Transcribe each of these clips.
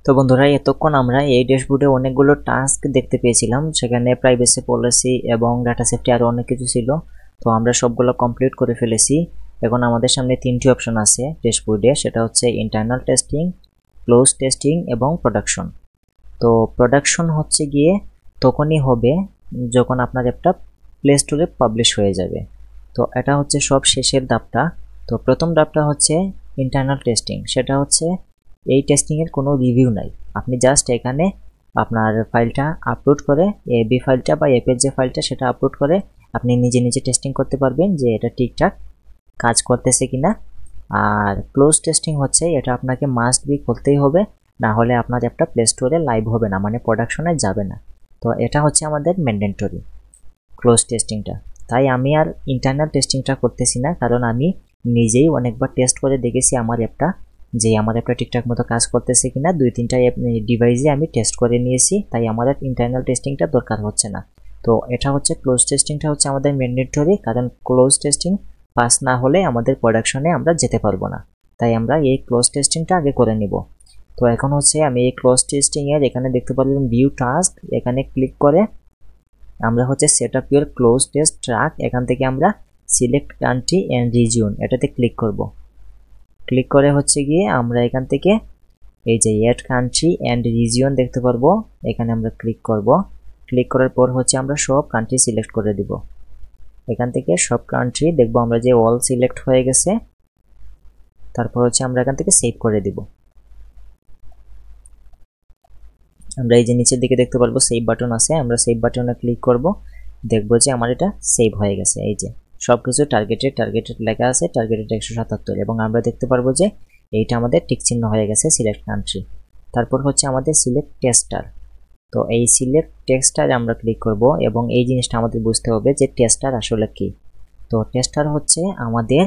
তো বন্ধুরা, এতক্ষণ আমরা এই ড্যাশবোর্ডে অনেকগুলো টাস্ক দেখতে পেয়েছিলাম, সেখানে প্রাইভেসি পলিসি এবং ডাটা সেফটি আরও অনেক কিছু ছিল। তো আমরা সবগুলো কমপ্লিট করে ফেলেছি। এখন আমাদের সামনে তিনটি অপশন আছে ড্যাশবোর্ডে, সেটা হচ্ছে ইন্টারনাল টেস্টিং, ক্লোজ টেস্টিং এবং প্রোডাকশন। তো প্রোডাকশন হচ্ছে গিয়ে তখনই হবে যখন আপনার অ্যাপটা প্লে স্টোরে পাবলিশ হয়ে যাবে। তো এটা হচ্ছে সব শেষের ধাপটা। তো প্রথম ধাপটা হচ্ছে ইন্টারনাল টেস্টিং, সেটা হচ্ছে এই টেস্টিংয়ের কোনো রিভিউ নাই, আপনি জাস্ট এখানে আপনার ফাইলটা আপলোড করে এবি ফাইলটা বা অ্যাপের যে ফাইলটা সেটা আপলোড করে আপনি নিজে নিজে টেস্টিং করতে পারবেন যে এটা ঠিকঠাক কাজ করতেছে কিনা। আর ক্লোজ টেস্টিং হচ্ছে এটা আপনাকে মাস্ট বি করতেই হবে, না হলে আপনার অ্যাপটা প্লে স্টোরে লাইভ হবে না, মানে প্রোডাকশনে যাবে না। তো এটা হচ্ছে আমাদের ম্যান্ডেটরি ক্লোজ টেস্টিংটা। তাই আমি আর ইন্টারনাল টেস্টিংটা করতেছি না, কারণ আমি নিজেই অনেকবার টেস্ট করে দেখেছি আমার অ্যাপটা ঠিকঠাক মতো কাজ করতেছে কিনা। 2-3টা ডিভাইসে আমি টেস্ট করে নিয়েছি, তাই আমাদের ইন্টারনাল টেস্টিংটা দরকার হচ্ছে না। তো এটা হচ্ছে ক্লোজ টেস্টিংটা হচ্ছে আমাদের ম্যান্ডেটরি, কারণ ক্লোজ টেস্টিং পাস না হলে আমাদের প্রোডাকশনে আমরা যেতে পারবো না। তাই আমরা এই ক্লোজ টেস্টিংটা আগে করে নিব। তো এখন হচ্ছে আমি এই ক্লোজ টেস্টিং এর এখানে দেখতে পারবেন ভিউ টাস্ক, এখানে ক্লিক করে আমরা হচ্ছে set up your cloze test track, এখান থেকে আমরা সিলেক্ট কান্ট্রি অ্যান্ড রিজিয়ন এটাতে ক্লিক করব। ক্লিক করে হচ্ছে গিয়ে আমরা এখান থেকে এই যে অ্যাড কান্ট্রি অ্যান্ড রিজিয়ন দেখতে পারবো, এখানে আমরা ক্লিক করব। ক্লিক করার পর হচ্ছে আমরা সব কান্ট্রি সিলেক্ট করে দিব। এখান থেকে সব কান্ট্রি দেখবো আমরা যে অল সিলেক্ট হয়ে গেছে। তারপর হচ্ছে আমরা এখান থেকে সেভ করে দিব। আমরা এই যে নিচের দিকে দেখতে পারবো সেভ বাটন আছে, আমরা সেভ বাটনে ক্লিক করব, দেখবো যে আমার এটা সেভ হয়ে গেছে। এই যে সবকিছু টার্গেটেড লেখা আছে, টার্গেটেড 177, এবং আমরা দেখতে পারবো যে এইটা আমাদের টিক চিহ্ন হয়ে গেছে সিলেক্ট কান্ট্রি। তারপর হচ্ছে আমাদের সিলেক্ট টেস্টার। তো এই সিলেক্ট টেস্টারে আমরা ক্লিক করব, এবং এই জিনিসটা আমাদের বুঝতে হবে যে টেস্টার আসলে কি। তো টেস্টার হচ্ছে আমাদের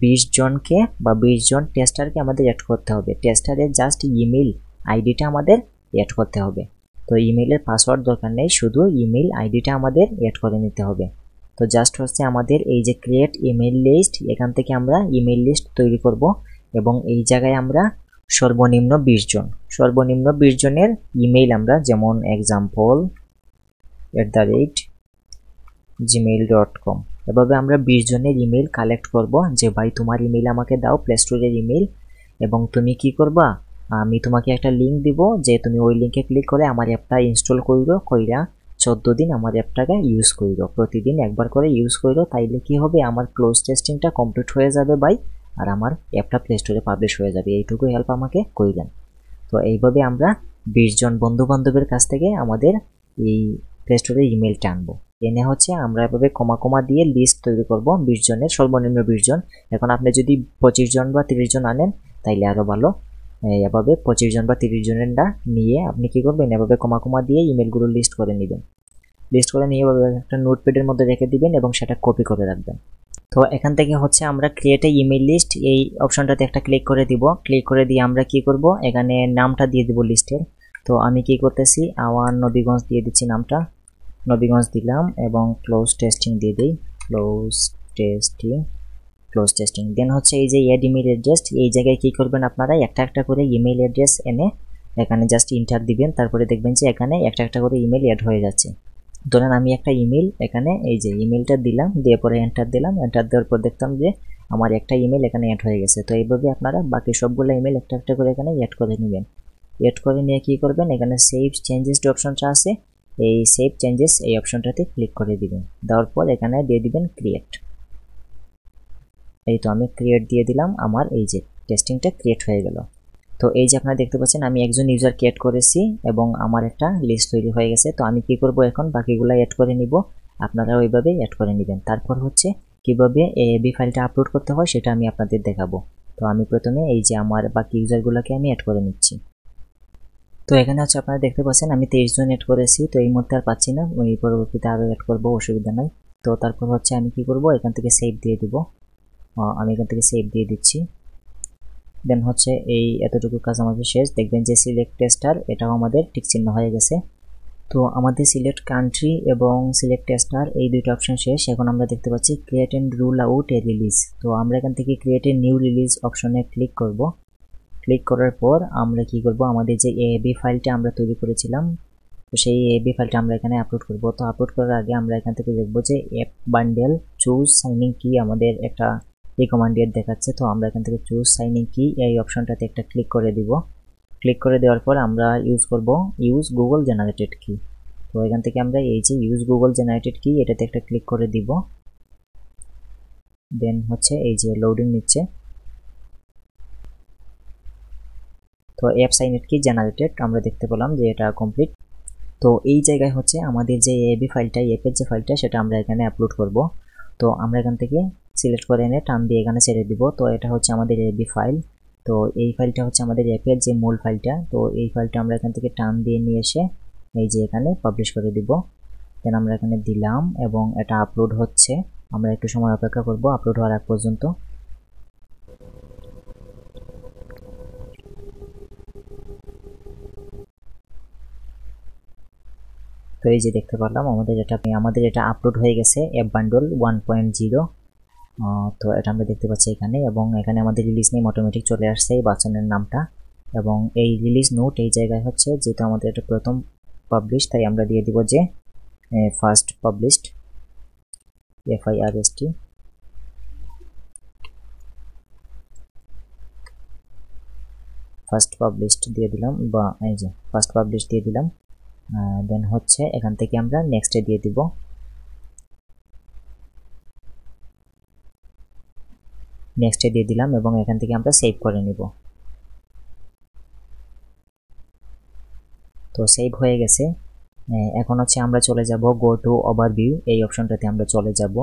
20 জনকে বা 20 জন টেস্টারকে আমাদের অ্যাড করতে হবে। টেস্টারের জাস্ট ইমেল আইডিটা আমাদের অ্যাড করতে হবে। তো ইমেলের পাসওয়ার্ড দরকার নেই, শুধু ইমেল আইডিটা আমাদের অ্যাড করে নিতে হবে। তো জাস্ট হচ্ছে আমাদের এই যে ক্রিয়েট ইমেল লিস্ট, এখান থেকে আমরা ইমেল লিস্ট তৈরি করব, এবং এই জায়গায় আমরা সর্বনিম্ন 20 জনের ইমেইল আমরা, যেমন example@gmail.com, এভাবে আমরা 20 জনের ইমেল কালেক্ট করব যে ভাই তোমার ইমেল আমাকে দাও, প্লে স্টোরের ইমেল, এবং তুমি কি করবা, আমি তোমাকে একটা লিঙ্ক দিব, যে তুমি ওই লিঙ্কে ক্লিক করে আমার অ্যাপটা ইনস্টল কইরা 14 দিন আমার অ্যাপটাকে ইউজ কইরো, প্রতিদিন একবার করে ইউজ কইরো। তাইলে কি হবে, আমার ক্লোজ টেস্টিংটা কমপ্লিট হয়ে যাবে ভাই, আর আমার অ্যাপটা প্লে স্টোরে পাবলিশ হয়ে যাবে। এইটুকু হেল্প আমাকে কইলেন। তো এইভাবে আমরা 20 জন বন্ধু বান্ধবের কাছ থেকে আমাদের এই প্লে স্টোরে ইমেলটা আনবো। এনে হচ্ছে আমরা এভাবে কমা দিয়ে লিস্ট তৈরি করব 20 জনের, সর্বনিম্ন 20 জন। এখন আপনি যদি 25 জন বা 30 জন আনেন তাইলে আরো ভালো। এভাবে 25 জন বা 30 জনেরটা নিয়ে আপনি কি করবেন, এভাবে কমা দিয়ে ইমেলগুলো লিস্ট করে নেবেন। লিস্ট করে নিয়ে এভাবে একটা নোটপ্যাডের মধ্যে রেখে দিবেন এবং সেটা কপি করে রাখবেন। তো এখান থেকে হচ্ছে আমরা ক্রিয়েট এ ইমেল লিস্ট এই অপশনটাতে একটা ক্লিক করে দিব। ক্লিক করে দিয়ে আমরা কি করব, এখানে নামটা দিয়ে দিব লিস্টের। তো আমি কি করতেছি, আওয়ার নবীগঞ্জ দিয়ে দিচ্ছি নামটা, নবীগঞ্জ দিলাম, এবং ক্লোজ টেস্টিং দিয়ে দিই, ক্লোজ টেস্টিং। দেন হচ্ছে এই যে অ্যাড ইমেল অ্যাড্রেস, এই জায়গায় কি করবেন আপনারা, একটা করে ইমেল অ্যাড্রেস এনে এখানে জাস্ট ইন্টার দিবেন। তারপরে দেখবেন যে এখানে একটা করে ইমেল অ্যাড হয়ে যাচ্ছে। ধরেন আমি একটা ইমেল এখানে এই যে ইমেলটা দিলাম, দিয়ে পরে এন্টার দিলাম, এন্টার দেওয়ার পর দেখতাম যে আমার একটা ইমেল এখানে অ্যাড হয়ে গেছে। তো এইভাবে আপনারা বাকি সবগুলো ইমেল একটা করে এখানে অ্যাড করে নেবেন। অ্যাড করে নিয়ে কি করবেন, এখানে সেভ চেঞ্জেস যে অপশনটা আছে, এই সেভ চেঞ্জেস এই অপশনটাতে ক্লিক করে দিবেন। দেওয়ার পর এখানে দিয়ে দিবেন ক্রিয়েট। এই তো আমি ক্রিয়েট দিয়ে দিলাম, আমার এই যে টেস্টিংটা ক্রিয়েট হয়ে গেল। তো এই যে আপনারা দেখতে পাচ্ছেন আমি একজন ইউজার ক্রিয়েট করেছি এবং আমার একটা লিস্ট তৈরি হয়ে গেছে। তো আমি কি করব, এখন বাকিগুলো অ্যাড করে নিব, আপনারা ওইভাবে অ্যাড করে নেবেন। তারপর হচ্ছে কিভাবে এবি ফাইলটা আপলোড করতে হয় সেটা আমি আপনাদের দেখাবো। তো আমি প্রথমে এই যে আমার বাকি ইউজারগুলোকে আমি অ্যাড করে নিচ্ছি। তো এখানে হচ্ছে আপনারা দেখতে পাচ্ছেন আমি 23 জন অ্যাড করেছি। তো এই মুহূর্তে আর পাচ্ছি না, ওই পরবর্তীতে আরও অ্যাড করবো, অসুবিধা নাই। তো তারপর হচ্ছে আমি কি করব, এখান থেকে সেভ দিয়ে দিব, আমি এখান থেকে সেভ দিয়ে দিচ্ছি। দেন হচ্ছে এই এতটুকু কাজ আমাদের শেষ। দেখবেন যে সিলেক্ট টেস্টার এটাও আমাদের টিক চিহ্ন হয়ে গেছে। তো আমাদের সিলেক্ট কান্ট্রি এবং সিলেক্ট টেস্টার এই দুইটা অপশন শেষ। এখন আমরা দেখতে পাচ্ছি create and roll out a release. তো আমরা এখান থেকে ক্রিয়েট এ নিউ রিলিজ অপশনে ক্লিক করব। ক্লিক করার পর আমরা কি করব, আমাদের যে এএবি ফাইলটা আমরা তৈরি করেছিলাম, তো সেই এএবি ফাইলটা আমরা এখানে আপলোড করব। তো আপলোড করার আগে আমরা এখান থেকে দেখব যে অ্যাপ বান্ডেল চুজ সাইনিং কি আমাদের একটা রিকমেন্ডেড দেখাচ্ছে। তো আমরা এখান থেকে চুজ সাইনিং কি এই অপশনটাতে একটা ক্লিক করে দিব। ক্লিক করে দেওয়ার পর আমরা ইউজ করব ইউজ গুগল জেনারেটেড কি। তো এখান থেকে আমরা এই যে ইউজ গুগল জেনারেটেড কি এটাতে একটা ক্লিক করে দিব। দেন হচ্ছে এই যে লোডিং নিচ্ছে। তো অ্যাপ সাইনেড কি জেনারেটেড আমরা দেখতে পেলাম যে এটা কমপ্লিট। তো এই জায়গায় হচ্ছে আমাদের যে এএবি ফাইলটা, অ্যাপের যে ফাইলটা সেটা আমরা এখানে আপলোড করব। তো আমরা এখান থেকে সিলেক্ট করে এনে টান দিয়ে এখানে ছেড়ে দিব। তো এটা হচ্ছে আমাদের এএবি ফাইল। তো এই ফাইলটা হচ্ছে আমাদের অ্যাপের যে মূল ফাইলটা। তো এই ফাইলটা আমরা এখান থেকে টান দিয়ে নিয়ে এসে এই যে এখানে পাবলিশ করে দিব। দেন আমরা এখানে দিলাম এবং এটা আপলোড হচ্ছে। আমরা একটু সময় অপেক্ষা করব আপলোড হওয়ার আগ পর্যন্ত। তো এই যে দেখতে পারলাম আমাদের এটা আপলোড হয়ে গেছে অ্যাপ বান্ডল 1.0। তো এটা আমরা দেখতে পাচ্ছি এখানে, এবং এখানে আমাদের রিলিজ নেম অটোমেটিক চলে আসছে এই বাচনের নামটা। এবং এই রিলিজ নোট এই জায়গায় হচ্ছে যেহেতু আমাদের এটা প্রথম পাবলিশ, তাই আমরা দিয়ে দিব যে first published FIRST। First published দিয়ে দিলাম, বা এই যে ফার্স্ট পাবলিশ দিয়ে দিলাম। দেন হচ্ছে এখান থেকে আমরা নেক্সটে দিয়ে দিব। নেক্সটে দিয়ে দিলাম এবং এখান থেকে আমরা সেভ করে নিব। তো সেভ হয়ে গেছে। এখন হচ্ছে আমরা চলে যাব গো টু ওভারভিউ এই অপশনটাতে আমরা চলে যাব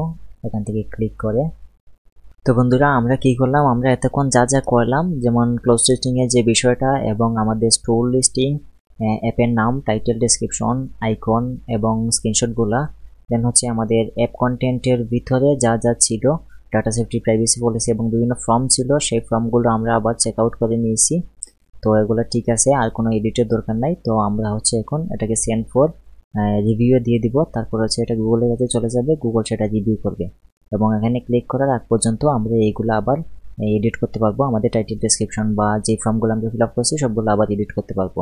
এখান থেকে ক্লিক করে। তো বন্ধুরা আমরা কি করলাম, আমরা এতক্ষণ যা যা করলাম, যেমন ক্লোজ টেস্টিং এর যে বিষয়টা এবং আমাদের স্টোর লিস্টিং, অ্যাপের নাম, টাইটেল, ডেসক্রিপশন, আইকন এবং স্ক্রিনশটগুলা, দেন হচ্ছে আমাদের অ্যাপ কন্টেন্টের ভিতরে যা যা ছিল, ডাটা সেফটি, প্রাইভেসি পলিসি এবং বিভিন্ন ফর্ম ছিল, সেই ফর্মগুলো আমরা আবার চেক আউট করে নিয়েছি। তো এগুলো ঠিক আছে, আর কোনো এডিটের দরকার নাই। তো আমরা হচ্ছে এখন এটাকে সেন্ড ফর রিভিউ দিয়ে দিব। তারপর হচ্ছে এটা গুগলের কাছে চলে যাবে, গুগল সেটা রিভিউ করবে। এবং এখানে ক্লিক করার আগ পর্যন্ত আমরা এইগুলো আবার এডিট করতে পারবো। আমাদের টাইটেল, ডেসক্রিপশন বা যে ফর্মগুলো আমরা ফিল আপ করছি সবগুলো আবার এডিট করতে পারবো।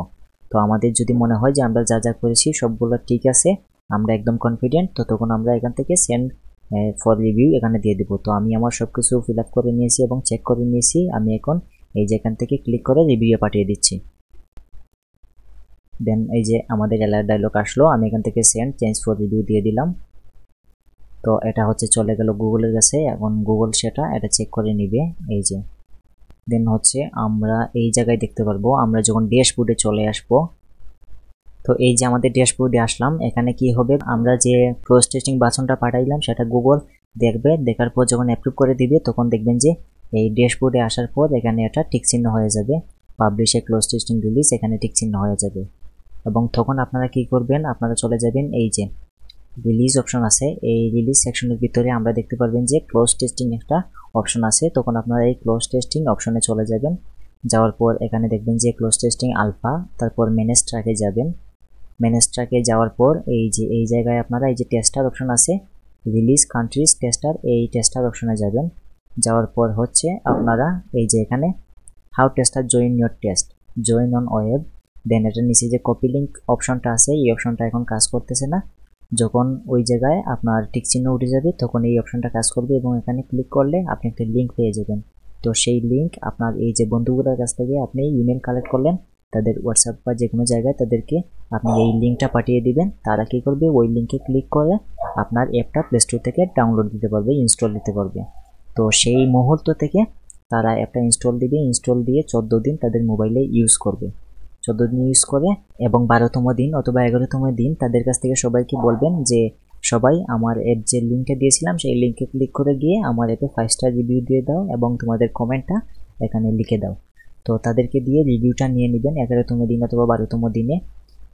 তো আমাদের যদি মনে হয় যে আমরা যা যা করেছি সবগুলো ঠিক আছে, আমরা একদম কনফিডেন্ট, তো তখন আমরা এখান থেকে সেন্ড ফর রিভিউ এখানে দিয়ে দিব। তো আমি আমার সব কিছু ফিল আপ করে নিয়েছি এবং চেক করে নিয়েছি। আমি এখন এই যে এখান থেকে ক্লিক করে রিভিউ পাঠিয়ে দিচ্ছি। দেন এই যে আমাদের অ্যালার্ট ডায়লগ আসলো, আমি এখান থেকে সেন্ড চেঞ্জ ফর রিভিউ দিয়ে দিলাম। তো এটা হচ্ছে চলে গেল গুগলের কাছে। এখন গুগল এটা চেক করে নিবে এই যে। দেন হচ্ছে আমরা এই জায়গায় দেখতে পারবো, আমরা যখন ড্যাশবোর্ডে চলে আসবো, তো এই যে আমাদের ড্যাশবোর্ডে আসলাম, এখানে কি হবে, আমরা যে ক্লোজ টেস্টিং বাটনটা পাঠাইলাম সেটা গুগল দেখবে। দেখার পর যখন অ্যাপ্রুভ করে দিবে তখন দেখবেন যে এই ড্যাশবোর্ডে আসার পর এখানে এটা টিক চিহ্ন হয়ে যাবে, পাবলিশে ক্লোজ টেস্টিং রিলিজ এখানে টিক চিহ্ন হয়ে যাবে। এবং তখন আপনারা কি করবেন, আপনারা চলে যাবেন এই যে রিলিজ অপশন আছে, এই রিলিজ সেকশনের ভিতরে আমরা দেখতে পারবেন যে ক্লোজ টেস্টিং একটা অপশন আছে। তখন আপনারা এই ক্লোজ টেস্টিং অপশনে চলে যাবেন। যাওয়ার পর এখানে দেখবেন যে ক্লোজ টেস্টিং আলফা, তারপর ম্যানেজ ট্র্যাকে যাবেন। ম্যানেজ ট্র্যাকে যাওয়ার পর এই যে এই জায়গায় আপনারা এই যে টেস্টার অপশন আছে, রিলিজ কান্ট্রিজ টেস্টার, এই টেস্টার অপশনে যাবেন। যাওয়ার পর হচ্ছে আপনারা এই যে এখানে how tester join your test, join on web. Then এটার নিচে যে কপি লিঙ্ক অপশনটা আছে, এই অপশনটা এখন কাজ করতেছে না। যখন ওই জায়গায় আপনার টিক চিহ্ন উঠে যাবে তখন এই অপশনটা কাজ করবে এবং এখানে ক্লিক করলে আপনি একটা লিঙ্ক পেয়ে যাবেন। তো সেই লিঙ্ক আপনার এই যে বন্ধুগুলোর কাছ থেকে আপনি ইমেল কালেক্ট করলেন, তাদের হোয়াটসঅ্যাপ বা যে কোনো জায়গায় তাদেরকে আপনি এই লিঙ্কটা পাঠিয়ে দিবেন। তারা কি করবে, ওই লিঙ্কে ক্লিক করে আপনার অ্যাপটা প্লে স্টোর থেকে ডাউনলোড দিতে পারবে, ইনস্টল দিতে পারবে। তো সেই মুহূর্ত থেকে তারা অ্যাপটা ইনস্টল দিবে, ইনস্টল দিয়ে 14 দিন তাদের মোবাইলে ইউজ করবে। 14 দিন ইউজ করে এবং 12তম দিন অথবা 11তম দিন তাদের কাছ থেকে সবাইকে বলবেন যে সবাই আমার অ্যাপ যে লিঙ্কটা দিয়েছিলাম সেই লিঙ্কে ক্লিক করে গিয়ে আমার অ্যাপে 5 স্টার রিভিউ দিয়ে দাও এবং তোমাদের কমেন্টটা এখানে লিখে দাও। তো তাদেরকে দিয়ে রিভিউটা নিয়ে নেবেন 11তম দিন অথবা 12তম দিনে।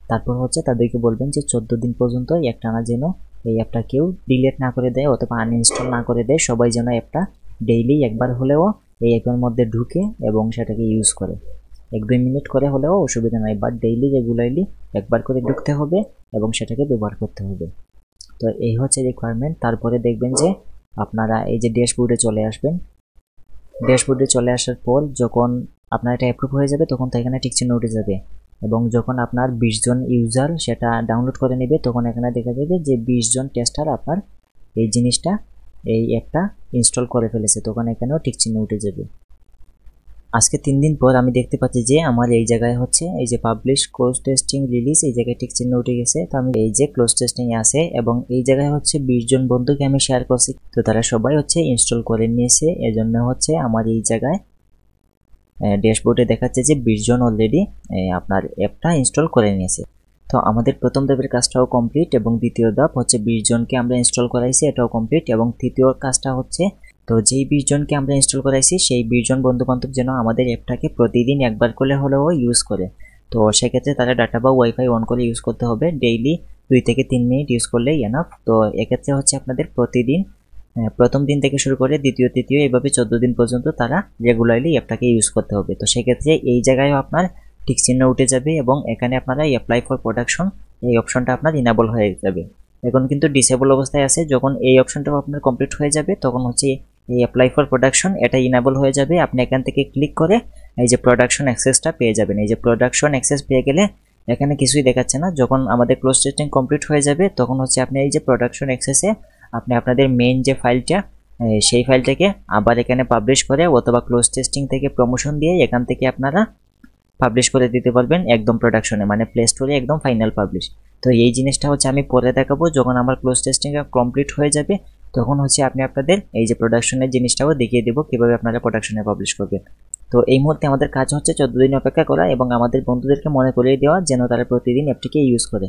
তারপর হচ্ছে তাদেরকে বলবেন যে 14 দিন পর্যন্ত একটানা যেন এই অ্যাপটা কেউ ডিলিট না করে দেয় অথবা আনইনস্টল না করে দেয়, সবাই যেন অ্যাপটা ডেইলি একবার হলেও এই অ্যাপের মধ্যে ঢুকে এবং সেটাকে ইউজ করে। 1-2 মিনিট করে হলেও অসুবিধা নয়, বাট ডেইলি রেগুলারলি একবার করে ঢুকতে হবে এবং সেটাকে ব্যবহার করতে হবে। তো এই হচ্ছে রিকোয়ারমেন্ট। তারপরে দেখবেন যে আপনারা এই যে ড্যাশবোর্ডে চলে আসবেন। ড্যাশবোর্ডে চলে আসার পর যখন আপনার এটা অ্যাপ্রুভ হয়ে যাবে তখন তো এখানে টিক চিহ্ন উঠে যাবে, এবং যখন আপনার 20 জন ইউজার সেটা ডাউনলোড করে নেবে তখন এখানে দেখা যাবে যে 20 জন টেস্টার আপনার এই জিনিসটা এই অ্যাপটা ইনস্টল করে ফেলেছে, তখন এখানেও টিক চিহ্ন উঠে যাবে। আজকে 3 দিন পর আমি দেখতে পাচ্ছি যে আমার এই জায়গায় হচ্ছে এই যে পাবলিশ ক্লোজ টেস্টিং রিলিজ, এই জায়গায় টিক চিহ্ন উঠে গেছে। তো আমি এই যে ক্লোজ টেস্টিং আছে এবং এই জায়গায় হচ্ছে 20 জন বন্ধুকে আমি শেয়ার করছি, তো তারা সবাই হচ্ছে ইনস্টল করে নিয়েছে। এজন্য হচ্ছে আমার এই জায়গায় ড্যাশবোর্ডে দেখাচ্ছে যে 20 জন অলরেডি আপনার অ্যাপটা ইনস্টল করে নিয়েছে। তো আমাদের প্রথম ধাপের কাজটাও কমপ্লিট এবং দ্বিতীয় ধাপ হচ্ছে 20 জনকে আমরা ইনস্টল করাইছি, এটাও কমপ্লিট। এবং তৃতীয় কাজটা হচ্ছে তো যেই 20 জনকে আমরা ইনস্টল করাইছি সেই 20 জন বন্ধুবান্ধব যেন আমাদের অ্যাপটাকে প্রতিদিন একবার করে হলেও ইউজ করে। তো সেক্ষেত্রে তারা ডাটা বা ওয়াইফাই অন করে ইউজ করতে হবে, ডেইলি 2 থেকে 3 মিনিট ইউজ করলেই এনাফ। তো এক্ষেত্রে হচ্ছে আপনাদের প্রতিদিন প্রথম দিন থেকে শুরু করে দ্বিতীয় তৃতীয় এইভাবে 14 দিন পর্যন্ত তারা রেগুলারলি অ্যাপটাকে ইউজ করতে হবে। তো সেক্ষেত্রে এই জায়গায়ও আপনার টিক চিহ্ন উঠে যাবে এবং এখানে আপনারা অ্যাপ্লাই ফর প্রোডাকশন এই অপশনটা আপনার ইনেবল হয়ে যাবে। এখন কিন্তু ডিসেবল অবস্থায় আছে, যখন এই অপশনটাও আপনার কমপ্লিট হয়ে যাবে তখন হচ্ছে এই অ্যাপ্লাই ফর প্রোডাকশন এটা ইনেবল হয়ে যাবে। আপনি এখান থেকে ক্লিক করে এই যে প্রোডাকশন অ্যাক্সেসটা পেয়ে যাবেন। এই যে প্রোডাকশন অ্যাক্সেস পেয়ে গেলে এখানে কিছুই দেখাচ্ছে না। যখন আমাদের ক্লোজ টেস্টিং কমপ্লিট হয়ে যাবে তখন হচ্ছে আপনি এই যে প্রোডাকশন অ্যাক্সেসে আপনি আপনাদের মেইন যে ফাইলটা সেই ফাইলটাকে আবার এখানে পাবলিশ করে অথবা ক্লোজ টেস্টিং থেকে প্রমোশন দিয়ে এখান থেকে আপনারা পাবলিশ করে দিতে পারবেন একদম প্রোডাকশনে, মানে প্লে স্টোরে একদম ফাইনাল পাবলিশ। তো এই জিনিসটা হচ্ছে আমি পরে দেখাবো, যখন আমার ক্লোজ টেস্টিং কমপ্লিট হয়ে যাবে তখন হচ্ছে আপনি আপনাদের এই যে প্রোডাকশনের জিনিসটাও দেখিয়ে দেবো কীভাবে আপনারা প্রোডাকশনে পাবলিশ করবেন। তো এই মুহূর্তে আমাদের কাজ হচ্ছে 14 দিন অপেক্ষা করা এবং আমাদের বন্ধুদেরকে মনে করিয়ে দেওয়া যেন তারা প্রতিদিন অ্যাপটিকে ইউজ করে।